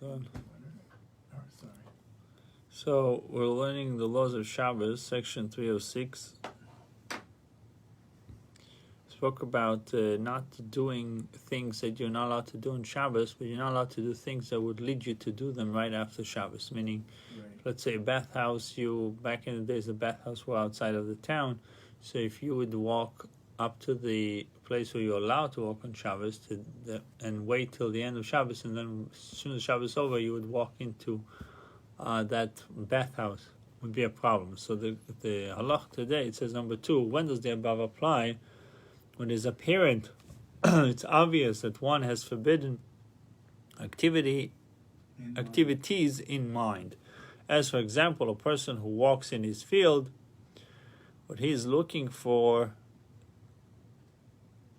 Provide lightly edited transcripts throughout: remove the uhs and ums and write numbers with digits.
Oh, sorry. So we're learning the laws of Shabbos, section 306. Spoke about not doing things that you're not allowed to do on Shabbos, but you're not allowed to do things that would lead you to do them right after Shabbos. Meaning, let's say a bathhouse. Back in the days, the bathhouse were outside of the town. So if you would walk up to the place where you're allowed to walk on Shabbos and wait till the end of Shabbos, and then as soon as Shabbos is over, you would walk into that bathhouse, would be a problem. So the halach today, it says number 2, when does the above apply? When it is apparent, it's obvious that one has forbidden activities in mind. As for example, a person who walks in his field, what he is looking for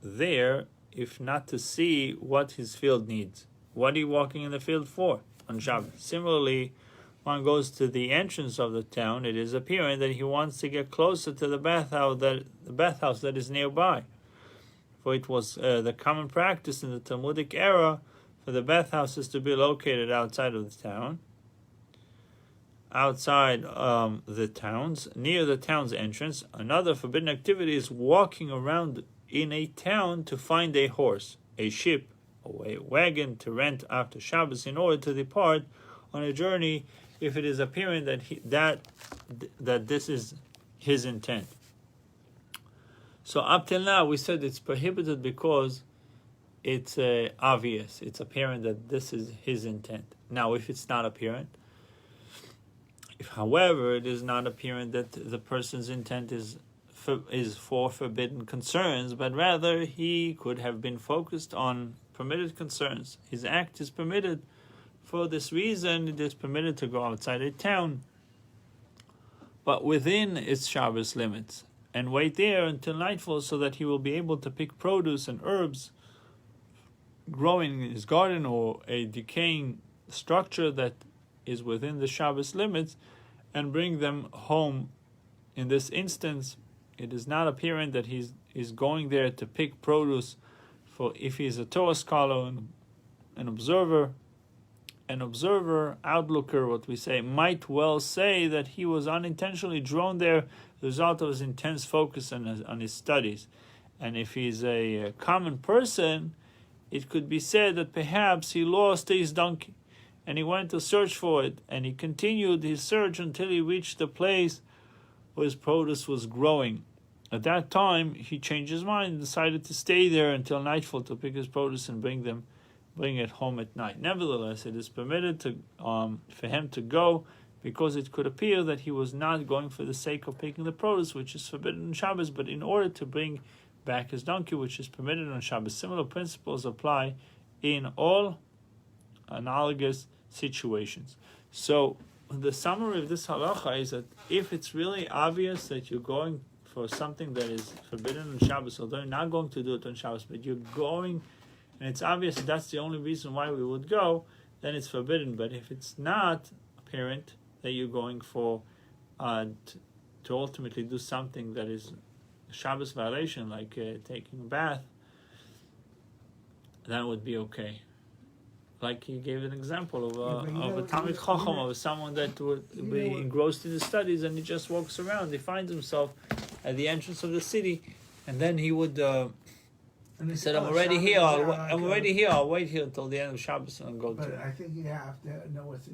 there, if not to see what his field needs. What are you walking in the field for on Shabbat? Similarly, one goes to the entrance of the town, it is apparent that he wants to get closer to the bathhouse that is nearby. For it was the common practice in the Talmudic era for the bathhouses to be located outside of the town, near the town's entrance. Another forbidden activity is walking around in a town to find a horse, a ship, or a wagon to rent after Shabbos in order to depart on a journey if it is apparent that this is his intent. So up till now we said it's prohibited because it's obvious, it's apparent that this is his intent. Now if it's not apparent, if however it is not apparent that the person's intent is for forbidden concerns, but rather he could have been focused on permitted concerns, his act is permitted. For this reason, it is permitted to go outside a town, but within its Shabbos limits, and wait there until nightfall so that he will be able to pick produce and herbs growing in his garden or a decaying structure that is within the Shabbos limits and bring them home. In this instance, it is not apparent that he's going there to pick produce. For if he is a Torah scholar and an observer, outlooker, what we say, might well say that he was unintentionally drawn there, the result of his intense focus on his studies. And if he's a common person, it could be said that perhaps he lost his donkey, and he went to search for it, and he continued his search until he reached the place where his produce was growing. At that time, he changed his mind and decided to stay there until nightfall to pick his produce and bring it home at night. Nevertheless, it is permitted for him to go, because it could appear that he was not going for the sake of picking the produce, which is forbidden on Shabbos, but in order to bring back his donkey, which is permitted on Shabbos. Similar principles apply in all analogous situations. So the summary of this halacha is that if it's really obvious that you're going for something that is forbidden on Shabbos, although you're not going to do it on Shabbos, but you're going, and it's obvious that that's the only reason why we would go, then it's forbidden. But if it's not apparent that you're going for to ultimately do something that is a Shabbos violation, like taking a bath, that would be okay. Like he gave an example of a Talmid Chacham, of someone that would be engrossed in his studies, and he just walks around. He finds himself at the entrance of the city, and then he would. He said, "I'm already here. I'll wait here until the end of Shabbos and I'll go." But I think you have to know what's